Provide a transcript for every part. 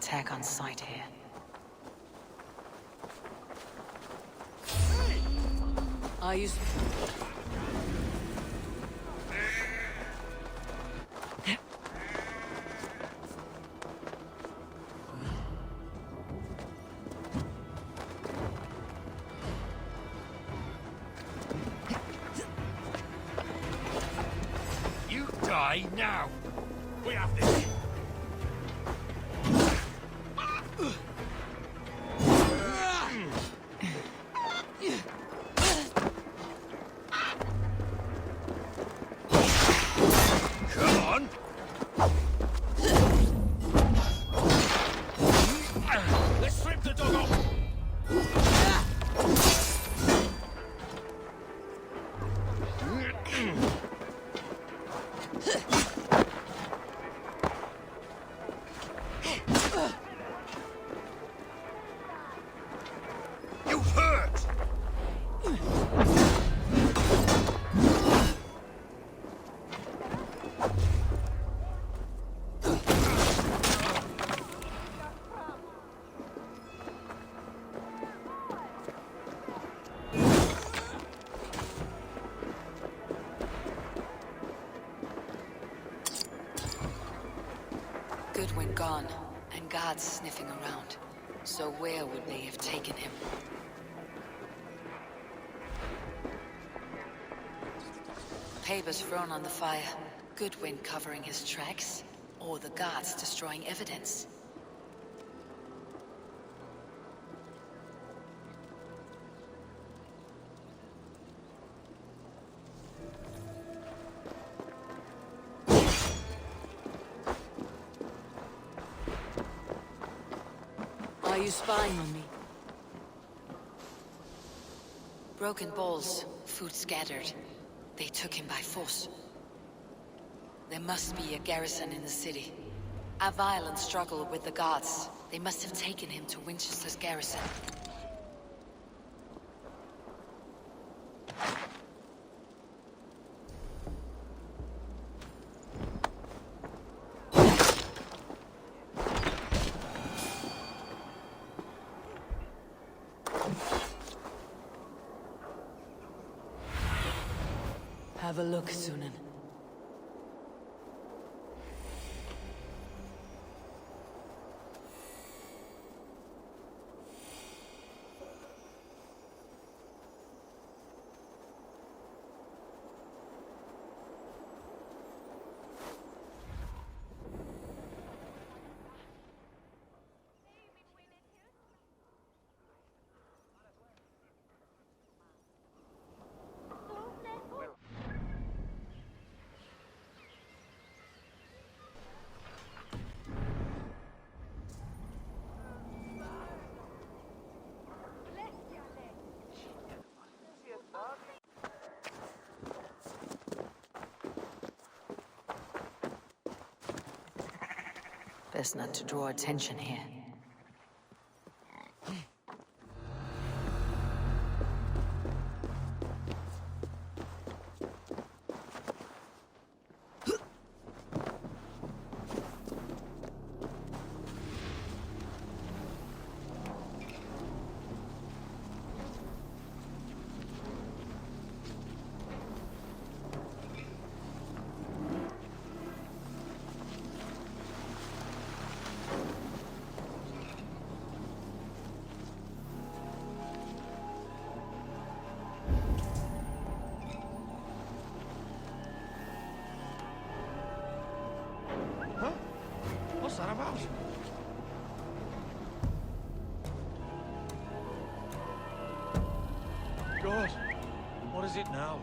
attack on sight here. Are you... You die now! We have this! Come on! Let's strip the dog off! You hurt! Goodwin gone, and guards sniffing around. So where would they have taken him? Papers thrown on the fire. Goodwin covering his tracks, or the guards destroying evidence. Are you spying on me? Broken bowls, food scattered. They took him by force. There must be a garrison in the city. A violent struggle with the guards. They must have taken him to Winchester's garrison. Have a look, Sunan. Best not to draw attention here. What's that about? God, what is it now?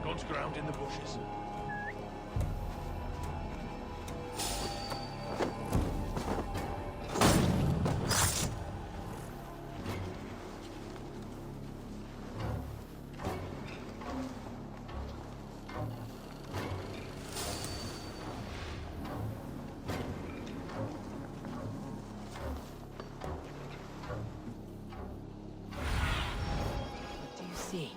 God's ground in the bushes. See.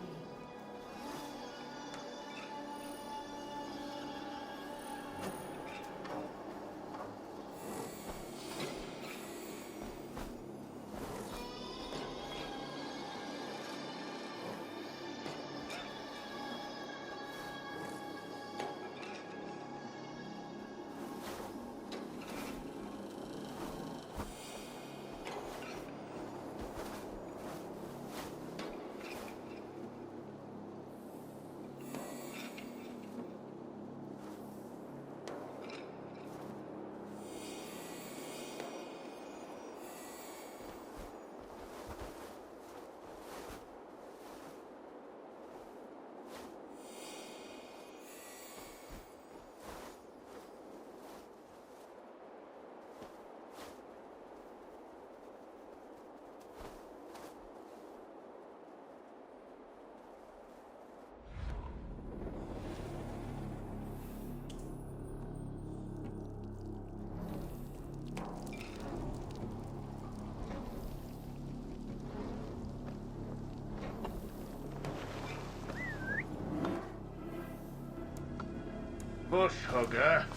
bush hugger.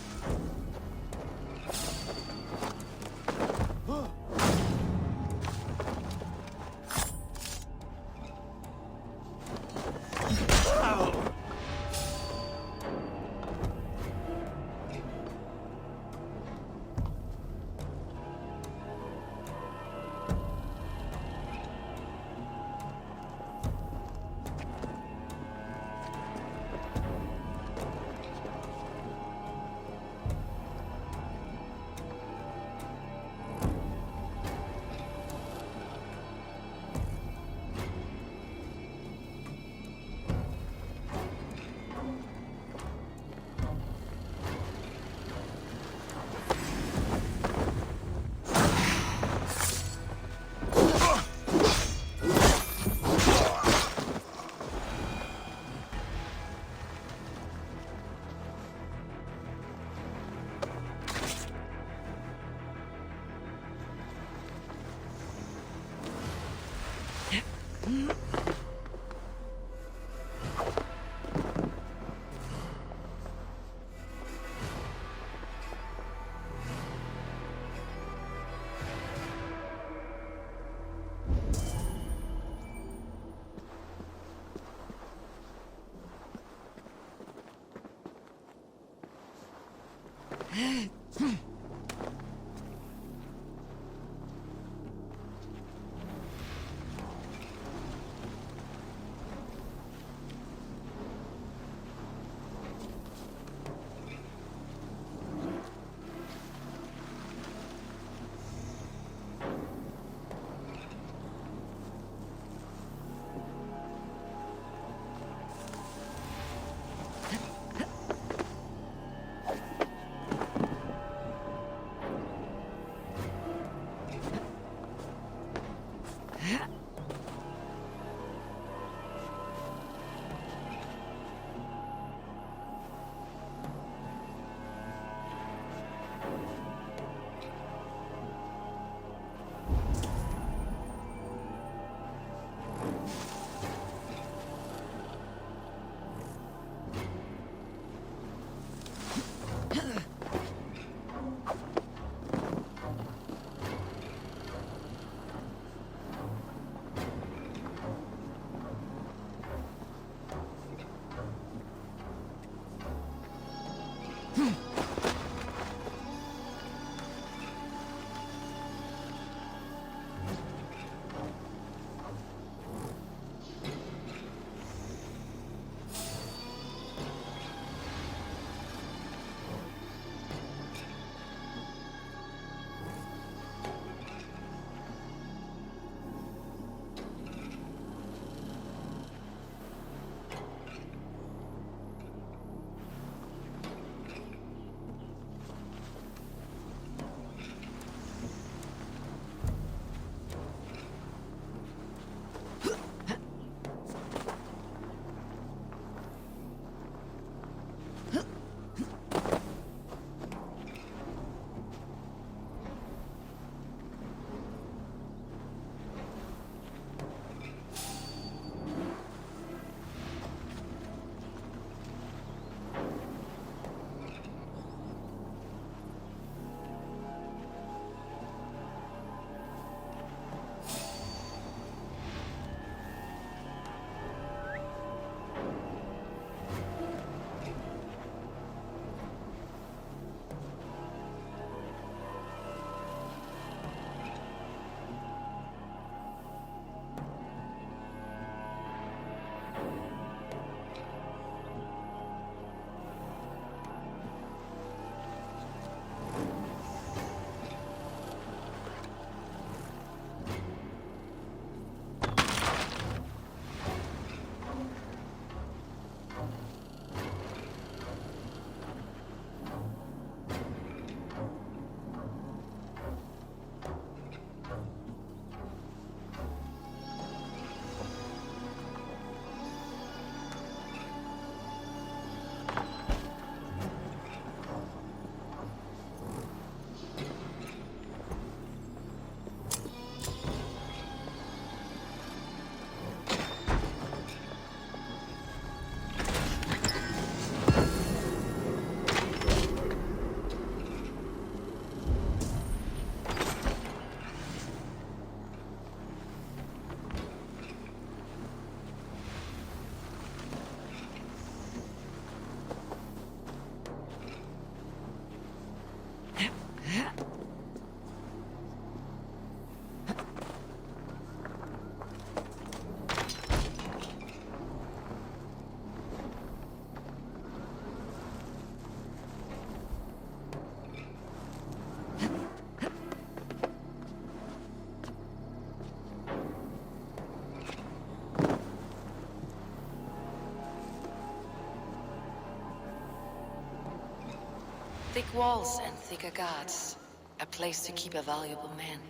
Thick walls and thicker guards. A place to keep a valuable man.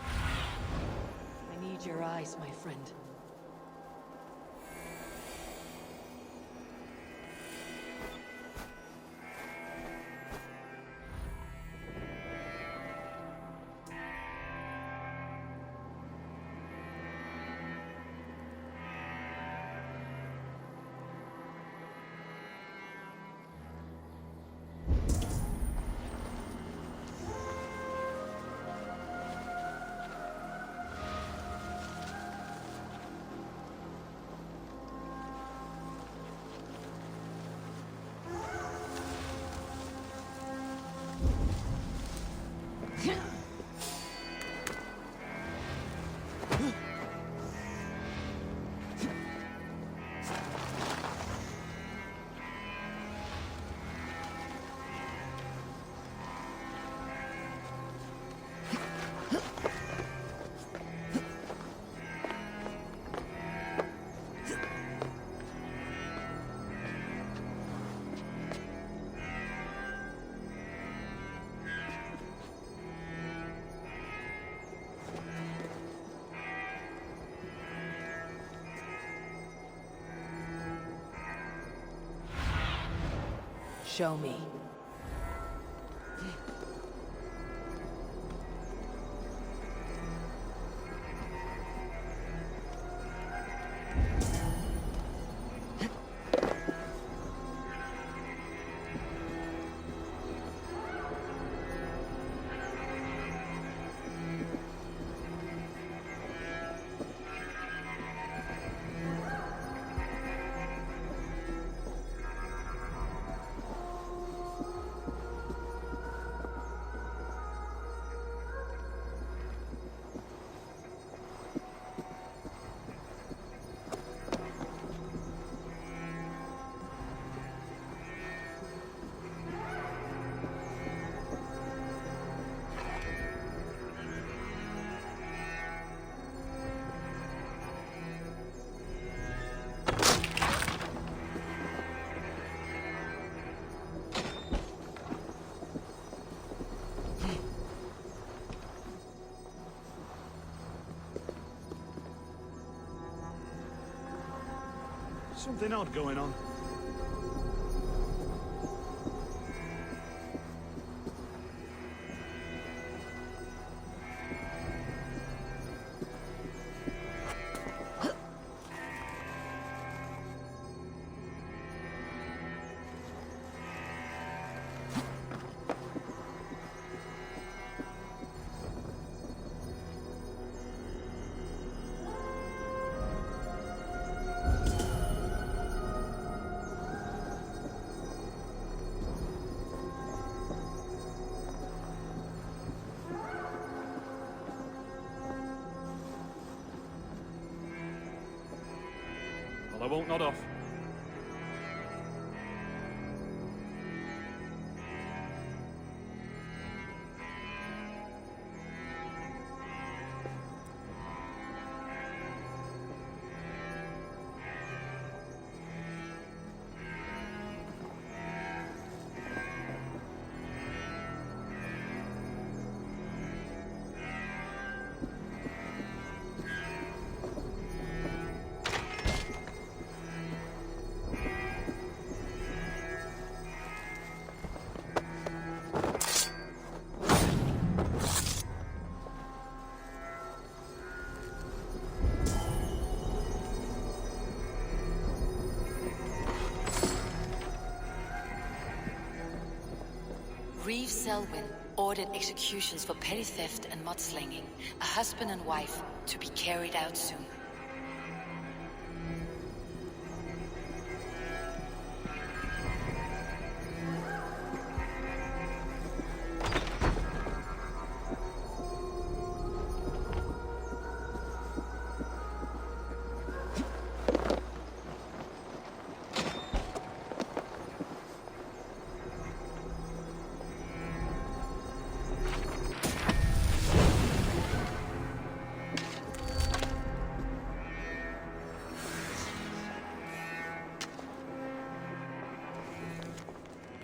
I need your eyes, my friend. Show me. Something odd going on. Well, I won't nod off. Reeve Selwyn ordered executions for petty theft and mudslinging, a husband and wife to be carried out soon.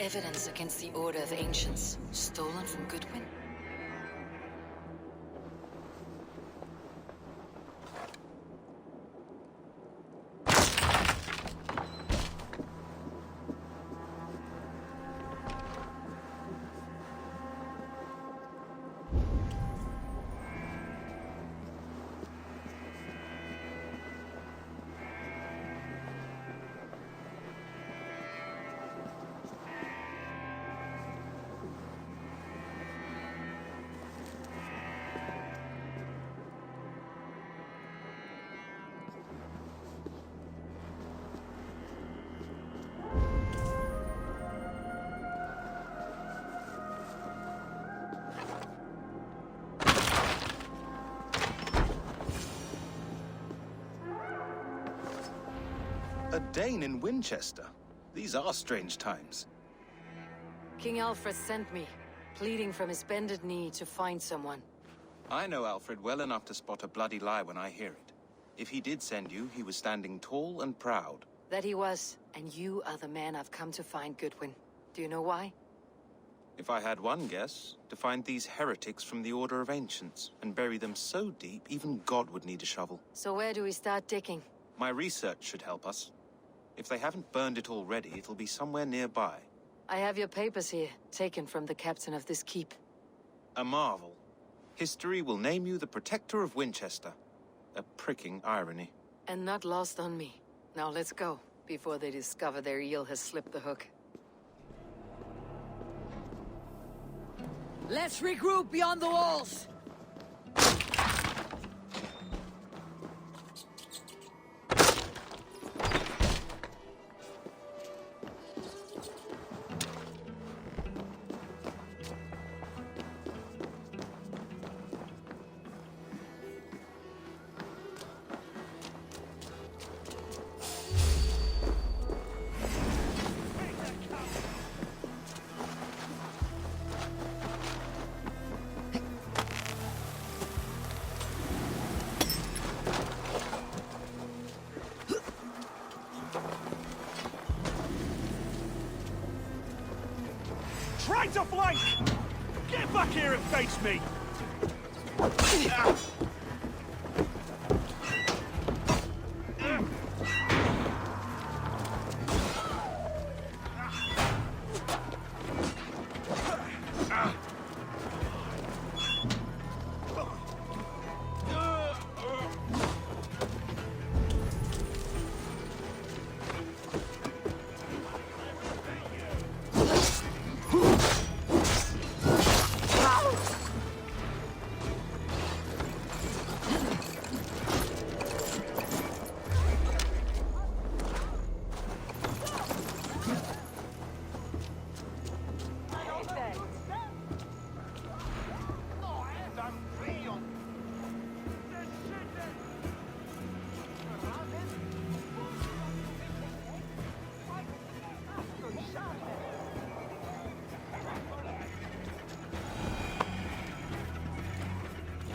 Evidence against the Order of Ancients, stolen from Goodwin? A Dane in Winchester? These are strange times. King Alfred sent me, pleading from his bended knee to find someone. I know Alfred well enough to spot a bloody lie when I hear it. If he did send you, he was standing tall and proud. That he was, and you are the man I've come to find, Goodwin. Do you know why? If I had one guess, to find these heretics from the Order of Ancients, and bury them so deep, even God would need a shovel. So where do we start digging? My research should help us. If they haven't burned it already, it'll be somewhere nearby. I have your papers here, taken from the captain of this keep. A marvel. History will name you the Protector of Winchester. A pricking irony. And not lost on me. Now let's go, before they discover their eel has slipped the hook. Let's regroup beyond the walls! Try to flank! Get back here and face me!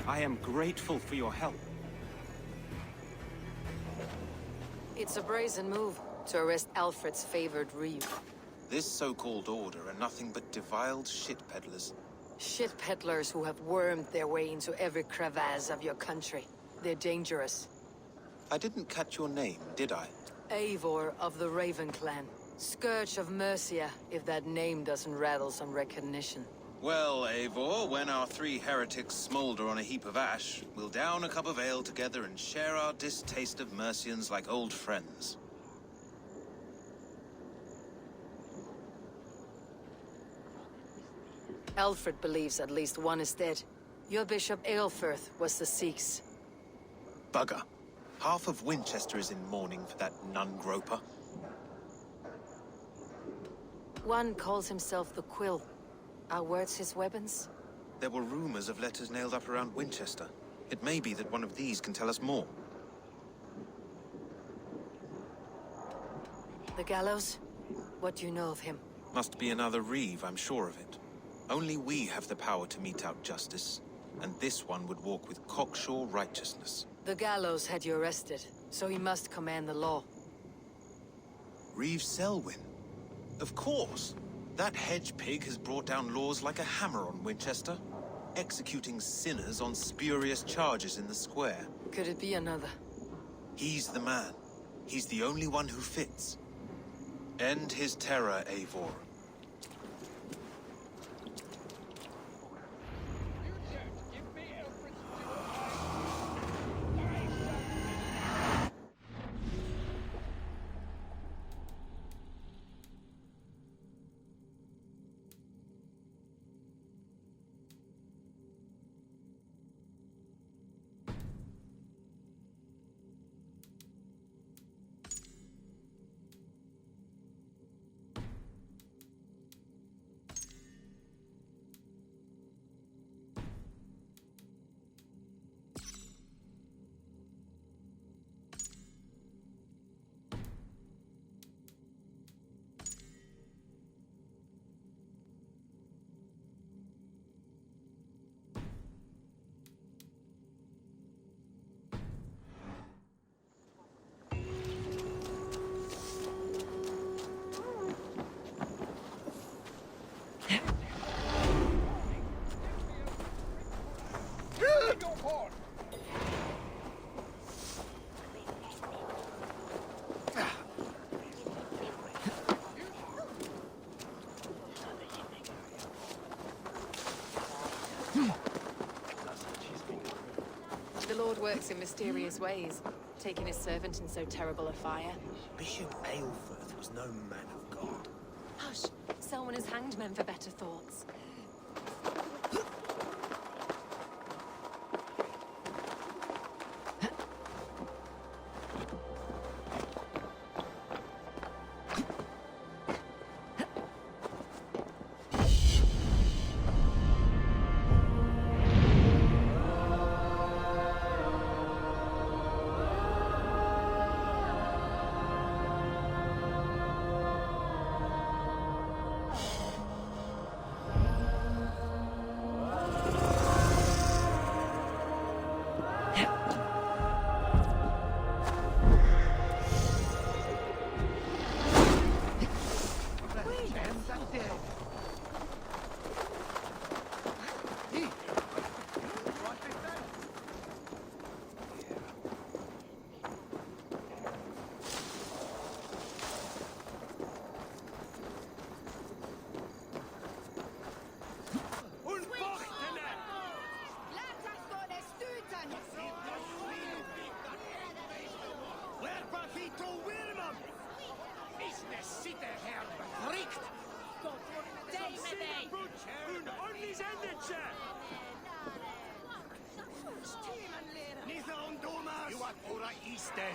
I am grateful for your help. It's a brazen move to arrest Alfred's favored reeve. This so-called order are nothing but deviled shit peddlers. Shit peddlers who have wormed their way into every crevasse of your country. They're dangerous. I didn't catch your name, did I? Eivor of the Raven Clan. Scourge of Mercia, if that name doesn't rattle some recognition. Well, Eivor, when our three heretics smolder on a heap of ash, we'll down a cup of ale together and share our distaste of Mercians like old friends. Alfred believes at least one is dead. Your Bishop Aelfirth was the Sikhs. Bugger. Half of Winchester is in mourning for that nun-groper. One calls himself the Quill. Are words his weapons? There were rumors of letters nailed up around Winchester. It may be that one of these can tell us more. The gallows? What do you know of him? Must be another reeve, I'm sure of it. Only we have the power to mete out justice, and this one would walk with cocksure righteousness. The gallows had you arrested, so he must command the law. Reeve Selwyn? Of course! That hedge pig has brought down laws like a hammer on Winchester, executing sinners on spurious charges in the square. Could it be another? He's the man. He's the only one who fits. End his terror, Eivor. The Lord works in mysterious ways, taking his servant in so terrible a fire. Bishop Aelfirth was no man of God. Hush! Selwyn has hanged men for better thoughts.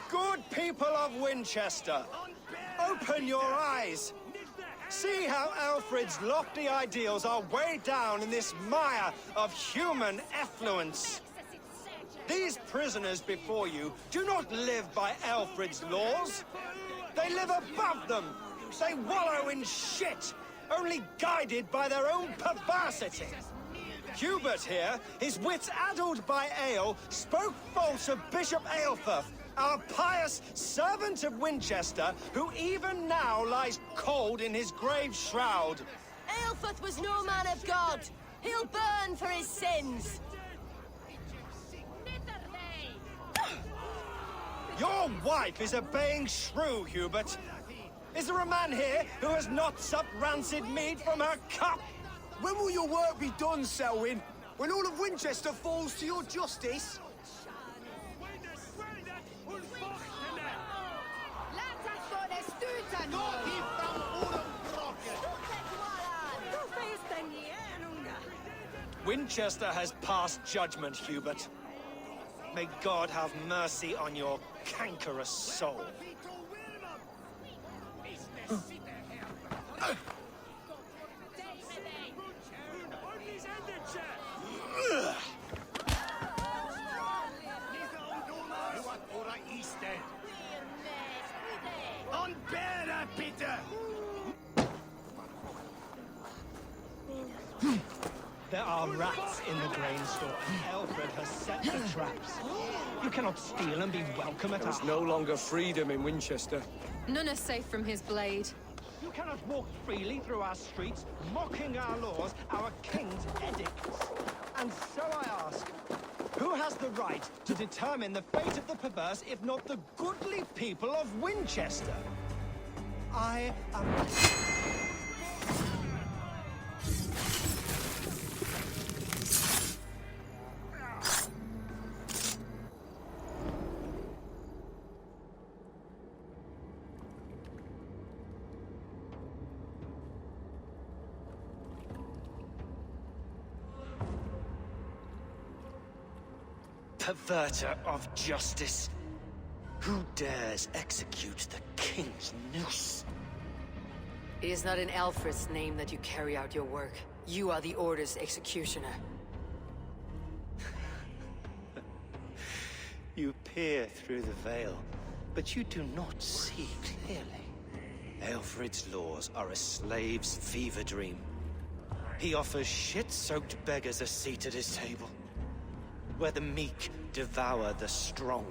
Good people of Winchester, open your eyes. See how Alfred's lofty ideals are weighed down in this mire of human effluence. These prisoners before you do not live by Alfred's laws. They live above them. They wallow in shit, only guided by their own perversity. Hubert here, his wits addled by ale, spoke false of Bishop Aelfirth, our pious servant of Winchester, who even now lies cold in his grave shroud. Aelfirth was no man of God. He'll burn for his sins. Your wife is obeying shrew, Hubert. Is there a man here who has not supped rancid mead from her cup? When will your work be done, Selwyn? When all of Winchester falls to your justice? Winchester has passed judgment, Hubert. May God have mercy on your cankerous soul. There are rats in the grain store, and Alfred has set the traps. You cannot steal and be welcome at There's our no longer freedom in Winchester. None are safe from his blade. You cannot walk freely through our streets, mocking our laws, our king's edicts. And so I ask, who has the right to determine the fate of the perverse if not the goodly people of Winchester? I am... Perverter of justice. Who dares execute the king's noose? It is not in Alfred's name that you carry out your work. You are the Order's executioner. You peer through the veil, but you do not see clearly. Alfred's laws are a slave's fever dream. He offers shit-soaked beggars a seat at his table, where the meek devour the strong.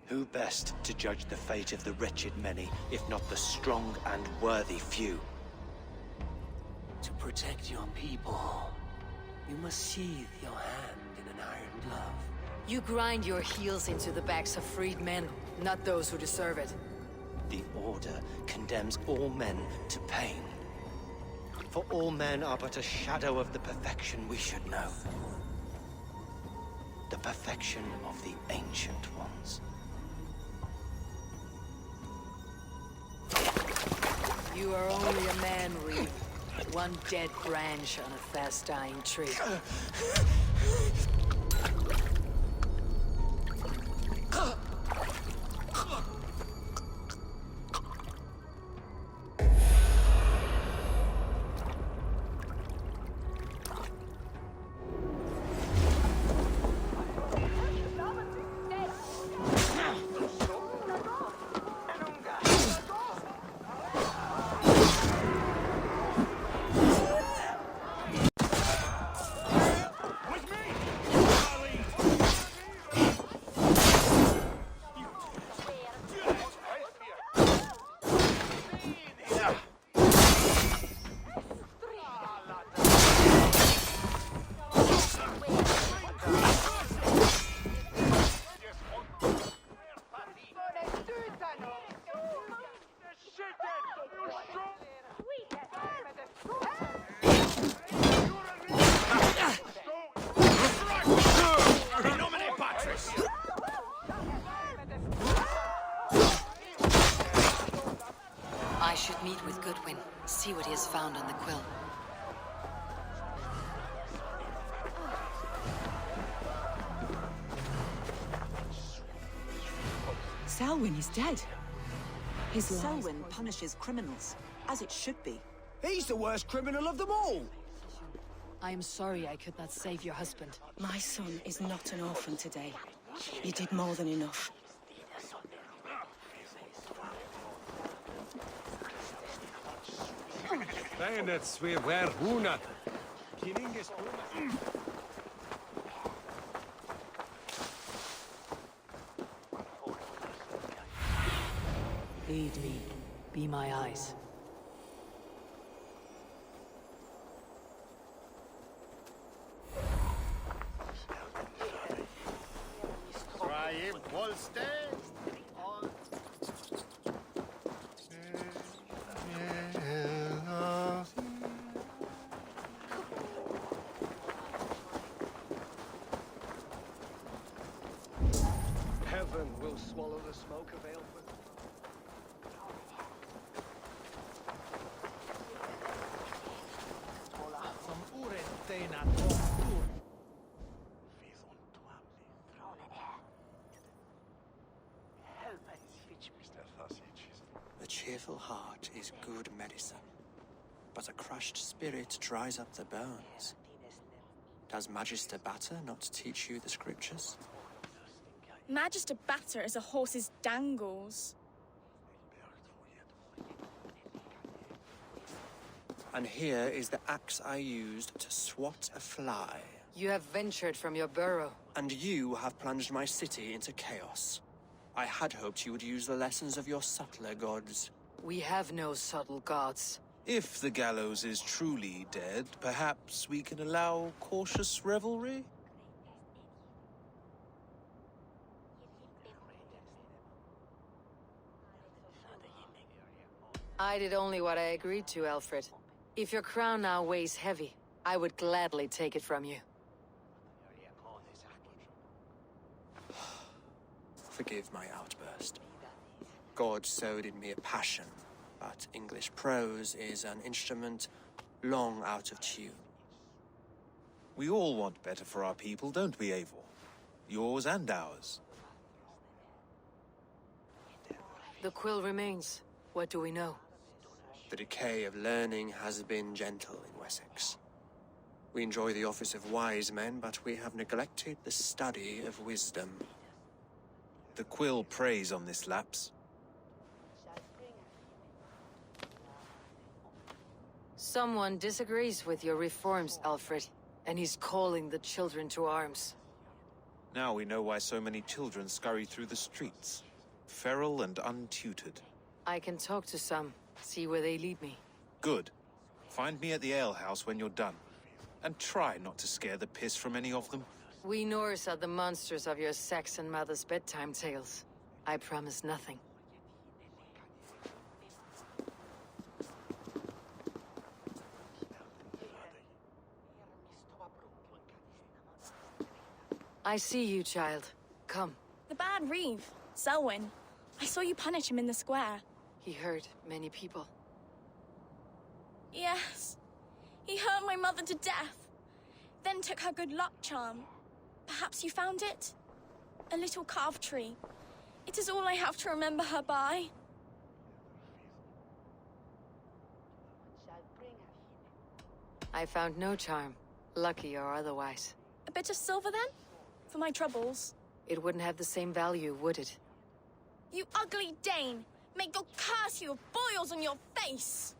Who best to judge the fate of the wretched many, if not the strong and worthy few? To protect your people, you must sheathe your hand in an iron glove. You grind your heels into the backs of freed men, not those who deserve it. The Order condemns all men to pain. For all men are but a shadow of the perfection we should know. The perfection of the Ancient Ones. You are only a man, Reeve. One dead branch on a fast-dying tree. I should meet with Goodwin, see what he has found on the quill. Selwyn is dead. His Selwyn punishes criminals, as it should be. He's the worst criminal of them all! I am sorry I could not save your husband. My son is not an orphan today. You did more than enough. Lead me. Be my eyes. Heaven will swallow the smoke of Eivor. A cheerful heart is good medicine, but a crushed spirit dries up the bones. Does Magister Batter not teach you the scriptures? Magister Batter is a horse's dangles. And here is the axe I used to swat a fly. You have ventured from your burrow. And you have plunged my city into chaos. I had hoped you would use the lessons of your subtler gods. We have no subtle gods. If the gallows is truly dead, perhaps we can allow cautious revelry? I did only what I agreed to, Alfred. If your crown now weighs heavy, I would gladly take it from you. Forgive my outburst. God sowed in me a passion, but English prose is an instrument long out of tune. We all want better for our people, don't we, Eivor? Yours and ours. The quill remains. What do we know? The decay of learning has been gentle in Wessex. We enjoy the office of wise men, but we have neglected the study of wisdom. The quill preys on this lapse. Someone disagrees with your reforms, Alfred, and he's calling the children to arms. Now we know why so many children scurry through the streets, feral and untutored. I can talk to some, see where they lead me. Good. Find me at the alehouse when you're done. And try not to scare the piss from any of them. We Norse are the monsters of your Saxon mother's bedtime tales. I promise nothing. I see you, child. Come. The bad Reeve, Selwyn. I saw you punish him in the square. He hurt many people. Yes. He hurt my mother to death. Then took her good luck charm. Perhaps you found it? A little carved tree. It is all I have to remember her by. I found no charm, lucky or otherwise. A bit of silver, then? For my troubles. It wouldn't have the same value, would it? You ugly Dane! May God curse you with boils on your face!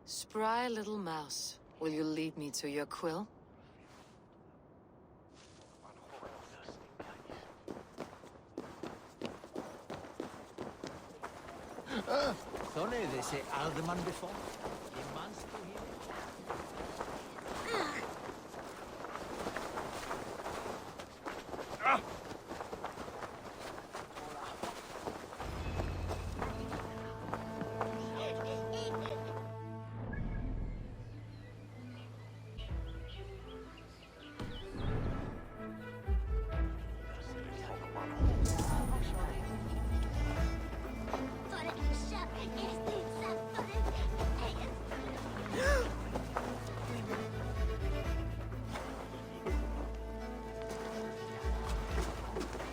Spry little mouse, will you lead me to your quill? Thought they say alderman before.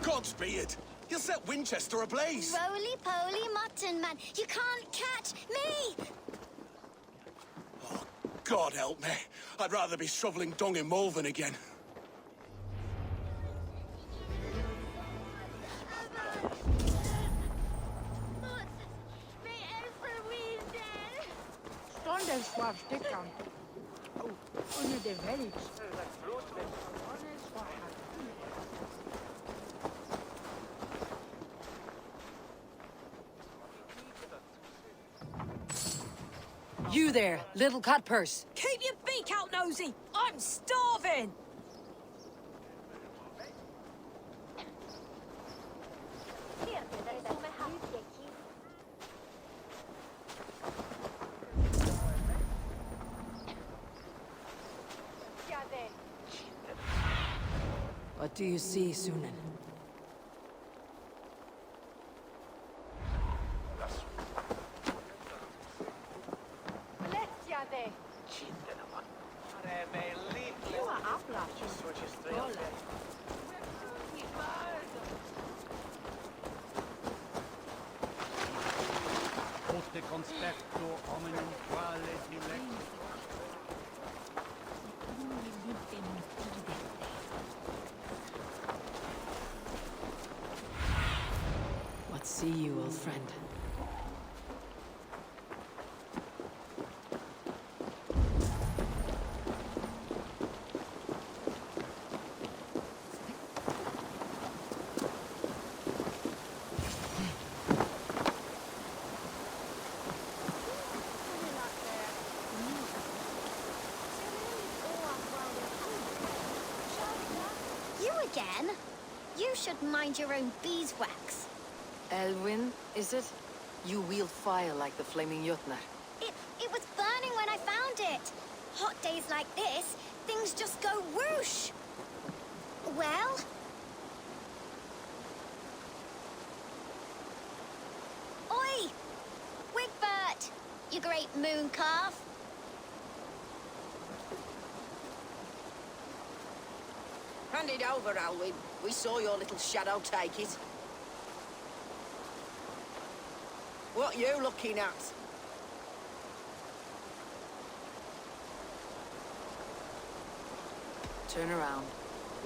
God's beard! He'll set Winchester ablaze! Roly-poly mutton man, you can't catch me! Oh, God help me. I'd rather be shoveling dung in Malvern again. Stånden slavstycken. Under det väldigt. You there, little cutpurse. Keep your beak out, nosy! I'm starving! What do you see, Sunan? What see you, old friend? You should mind your own beeswax. Elwyn, is it? You wield fire like the flaming Jotnar. It was burning when I found it. Hot days like this, things just go whoosh. Well? Oi! Wigbert! You great moon calf. Hand it over, Alwyn. We saw your little shadow take it. What you looking at? Turn around,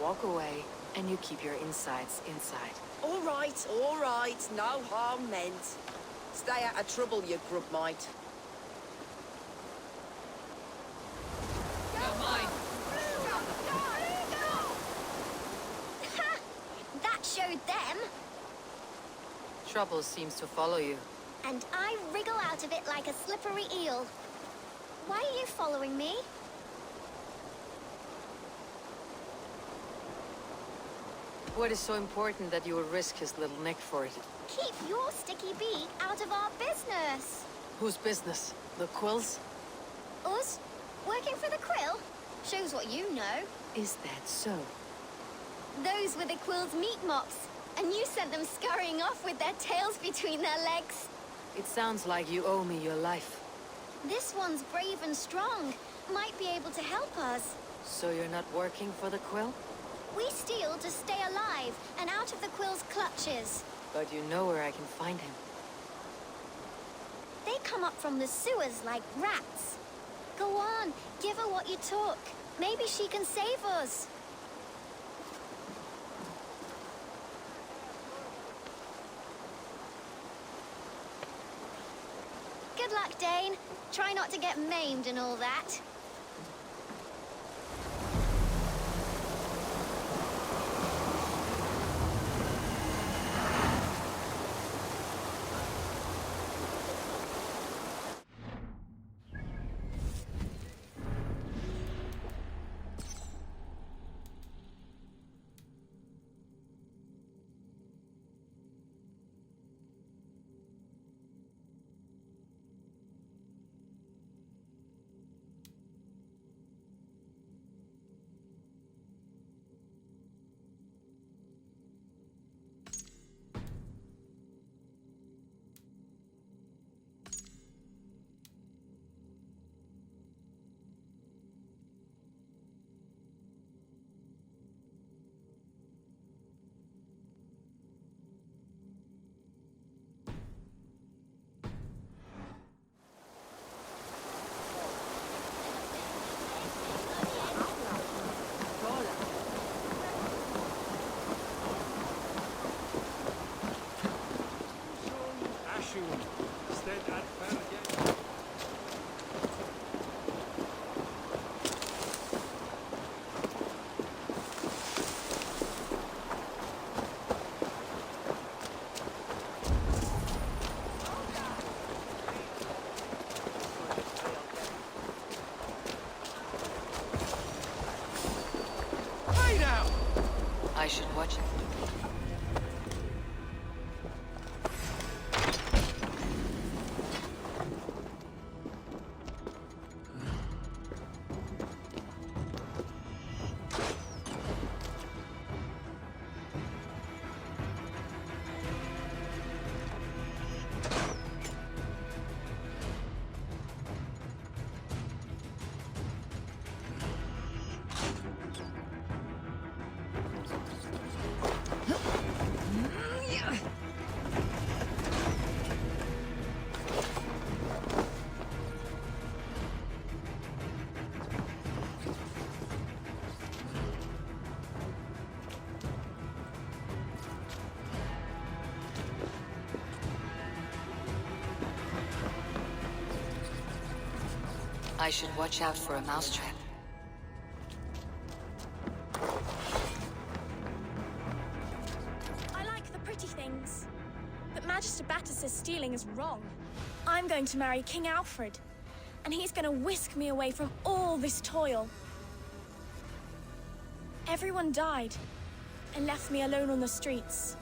walk away, and you keep your insides inside. All right. No harm meant. Stay out of trouble, you grub mite. You're mine. Ha! That showed them. Trouble seems to follow you. And I wriggle out of it like a slippery eel. Why are you following me? What is so important that you will risk his little neck for it? Keep your sticky beak out of our business. Whose business? The Quills? Us? Working for the Quill? Shows what you know. Is that so? Those were the Quill's meat mops, and you sent them scurrying off with their tails between their legs. It sounds like you owe me your life. This one's brave and strong. Might be able to help us. So you're not working for the Quill? We steal to stay alive and out of the Quill's clutches. But you know where I can find him. They come up from the sewers like rats. Go on, give her what you took. Maybe she can save us. Good luck, Dane. Try not to get maimed and all that. I should watch it. I should watch out for a mousetrap. I like the pretty things. But Magister Batter says stealing is wrong. I'm going to marry King Alfred, and he's going to whisk me away from all this toil. Everyone died, and left me alone on the streets.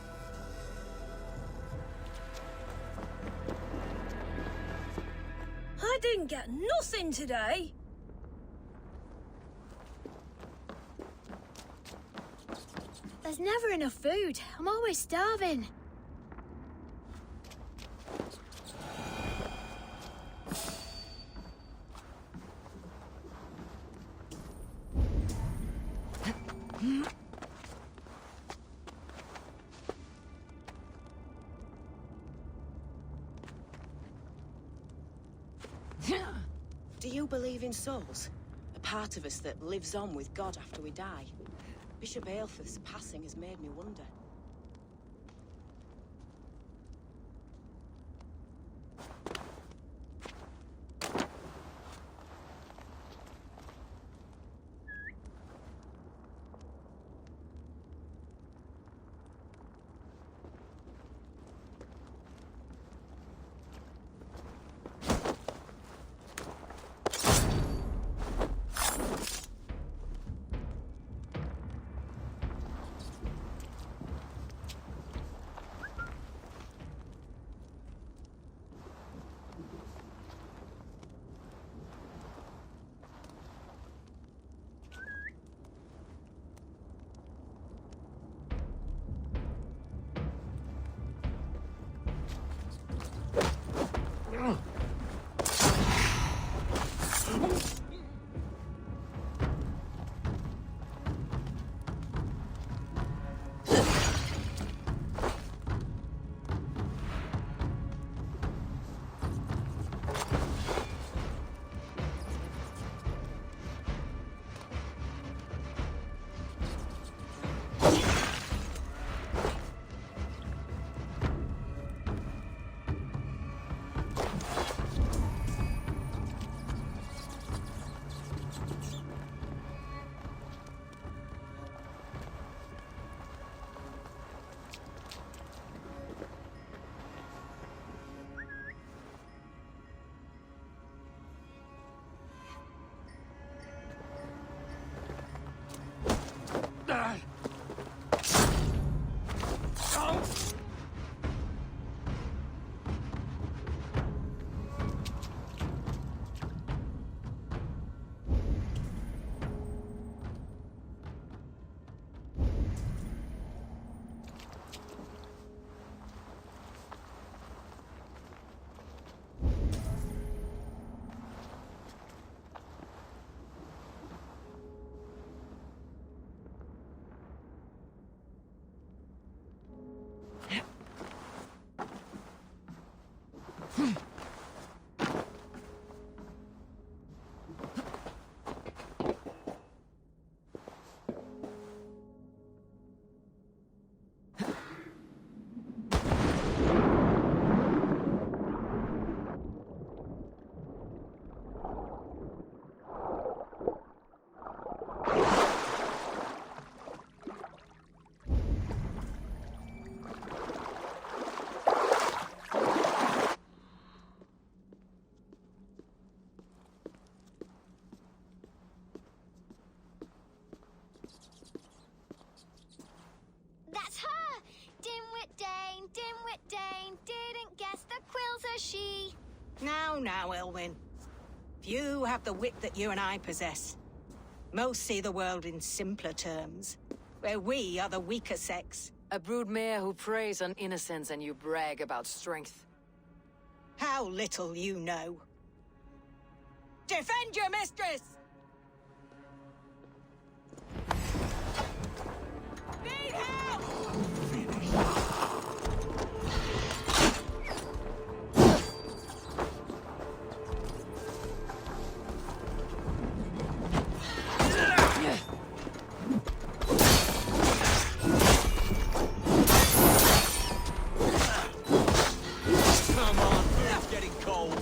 I didn't get nothing today. There's never enough food. I'm always starving. Do you believe in souls? A part of us that lives on with God after we die? Bishop Aelfirth's passing has made me wonder. That's her! Dimwit Dane, didn't guess the quill's a she. Now, Elwyn. Few have the wit that you and I possess. Most see the world in simpler terms, where we are the weaker sex. A broodmare who preys on innocence and you brag about strength. How little you know. Defend your mistress! Need help! Come on, it's getting cold.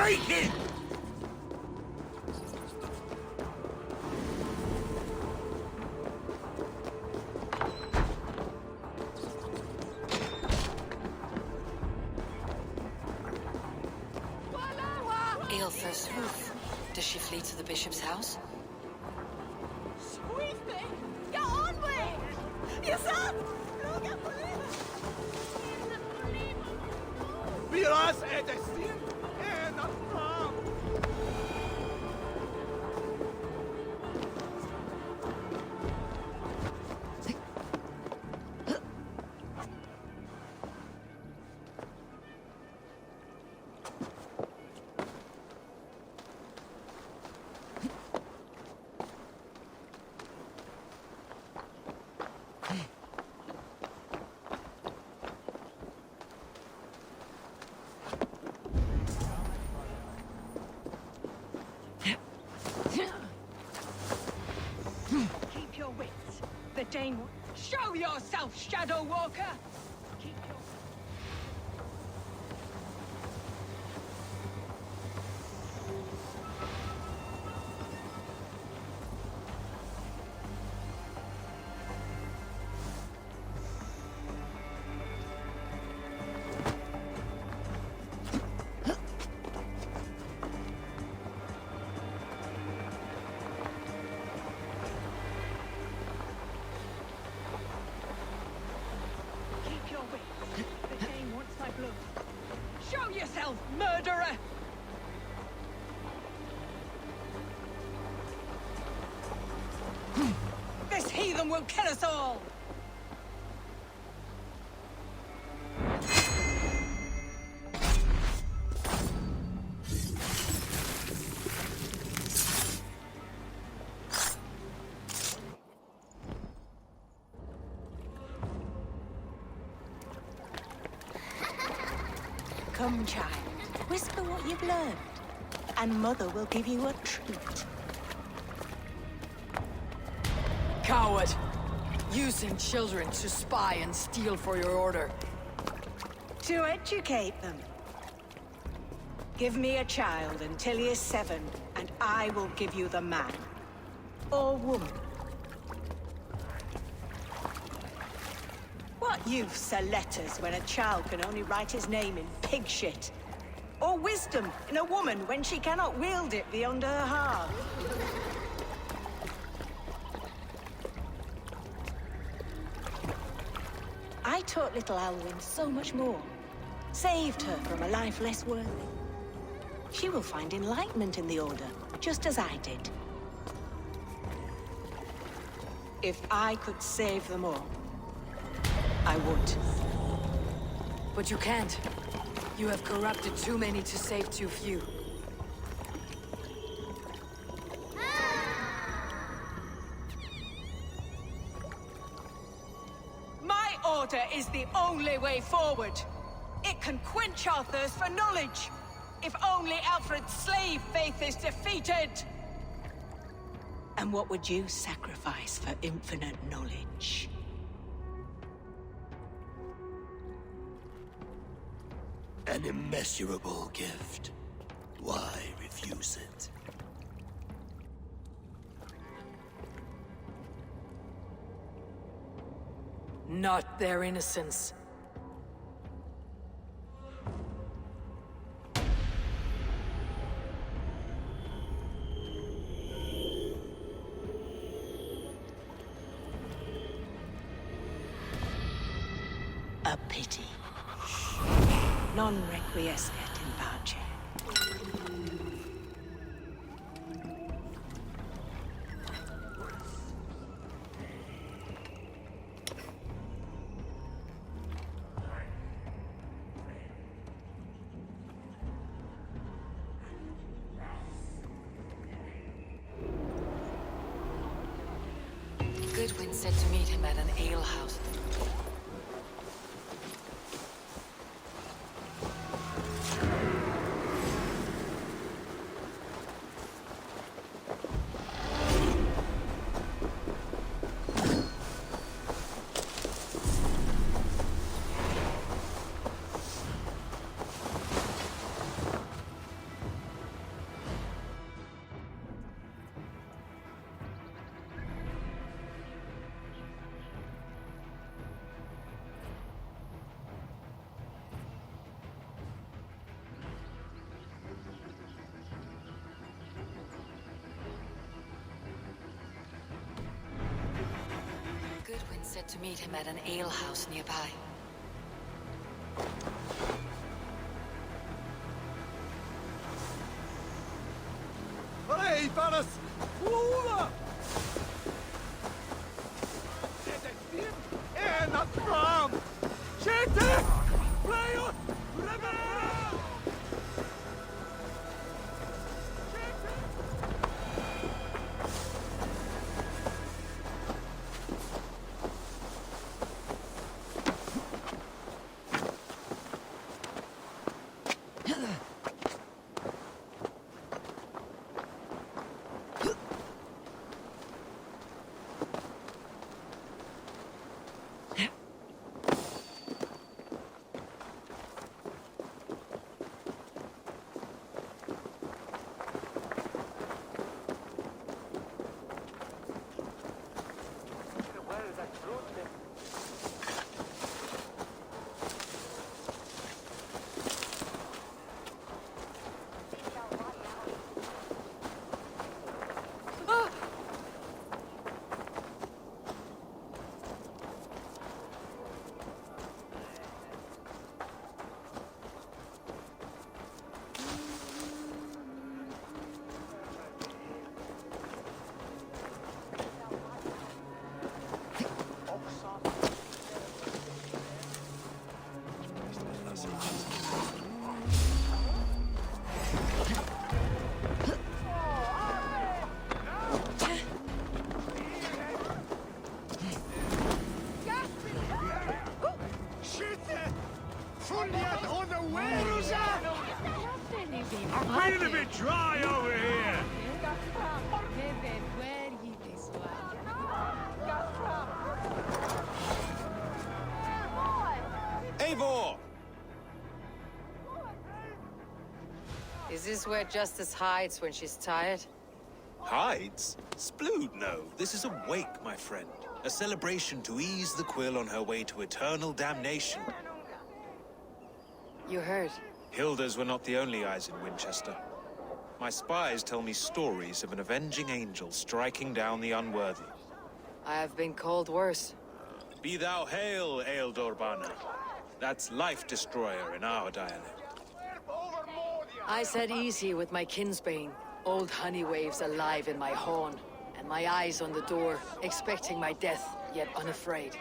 Take it! Aelfir's roof. Does she flee to the bishop's house? Squeeze me! Get on with it! Yes, sir! Look at Miras edestin en afram. Keep your wits. The Dane will... Show yourself, Shadow Walker! Keep your... Keep your wits. The Dane wants my blood. Show yourself, murderer! This heathen will kill us all! Come, child. Whisper what you've learned, and Mother will give you a treat. Coward! Using children to spy and steal for your order. To educate them. Give me a child until he is 7, and I will give you the man. Or woman. What use are letters when a child can only write his name in pig shit? Or wisdom in a woman when she cannot wield it beyond her heart? I taught little Alwyn so much more. Saved her from a life less worthy. She will find enlightenment in the Order, just as I did. If I could save them all, I would. But you can't. You have corrupted too many to save too few. My order is the only way forward. It can quench our thirst for knowledge. If only Alfred's slave faith is defeated. And what would you sacrifice for infinite knowledge? An immeasurable gift. Why refuse it? Not their innocence. A pity. Non requiescat in pace. Goodwin said to meet him at an alehouse. said to meet him at an alehouse nearby. Hej, panas! Flora! Ena fram! Kjete! Playa! Revera! I'm feeling a bit dry over here. Eivor! Is this where Justice hides when she's tired? Hides? Splood, no. This is a wake, my friend. A celebration to ease the quill on her way to eternal damnation. You heard. Hilda's were not the only eyes in Winchester. My spies tell me stories of an avenging angel striking down the unworthy. I have been called worse. Be thou hail, Eildorbana. That's Life Destroyer in our dialect. I said easy with my kinsbane. Old honey waves alive in my horn, and my eyes on the door, expecting my death, yet unafraid.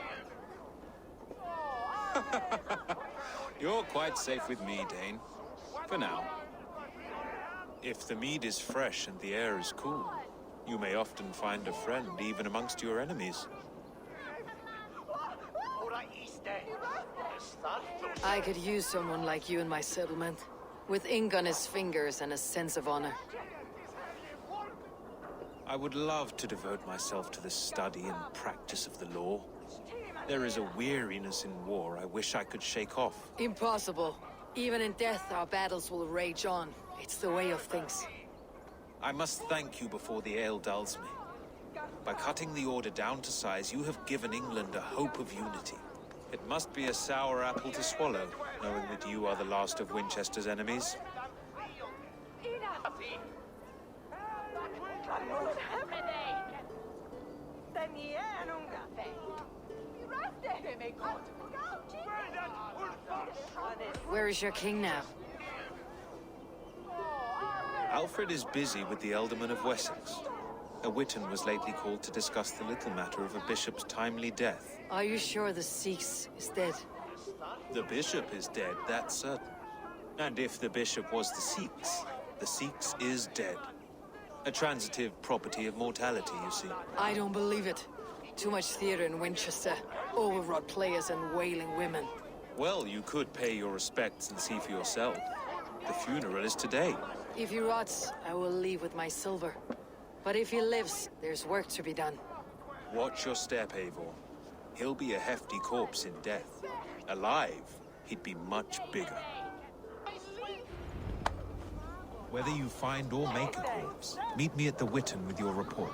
You're quite safe with me, Dane. For now. If the mead is fresh and the air is cool, you may often find a friend even amongst your enemies. I could use someone like you in my settlement, with ink on his fingers and a sense of honor. I would love to devote myself to the study and practice of the law. There is a weariness in war I wish I could shake off. Impossible. Even in death, our battles will rage on. It's the way of things. I must thank you before the ale dulls me. By cutting the order down to size, you have given England a hope of unity. It must be a sour apple to swallow, knowing that you are the last of Winchester's enemies. Where is your king now? Alfred is busy with the Ealdorman of Wessex. A Witan was lately called to discuss the little matter of a bishop's timely death. Are you sure the Sikhs is dead? The bishop is dead, that's certain. And if the bishop was the Sikhs is dead. A transitive property of mortality, you see. I don't believe it. Too much theater in Winchester. Overwrought players and wailing women. Well, you could pay your respects and see for yourself. The funeral is today. If he rots, I will leave with my silver. But if he lives, there's work to be done. Watch your step, Eivor. He'll be a hefty corpse in death. Alive, he'd be much bigger. Whether you find or make a corpse, meet me at the Witan with your report.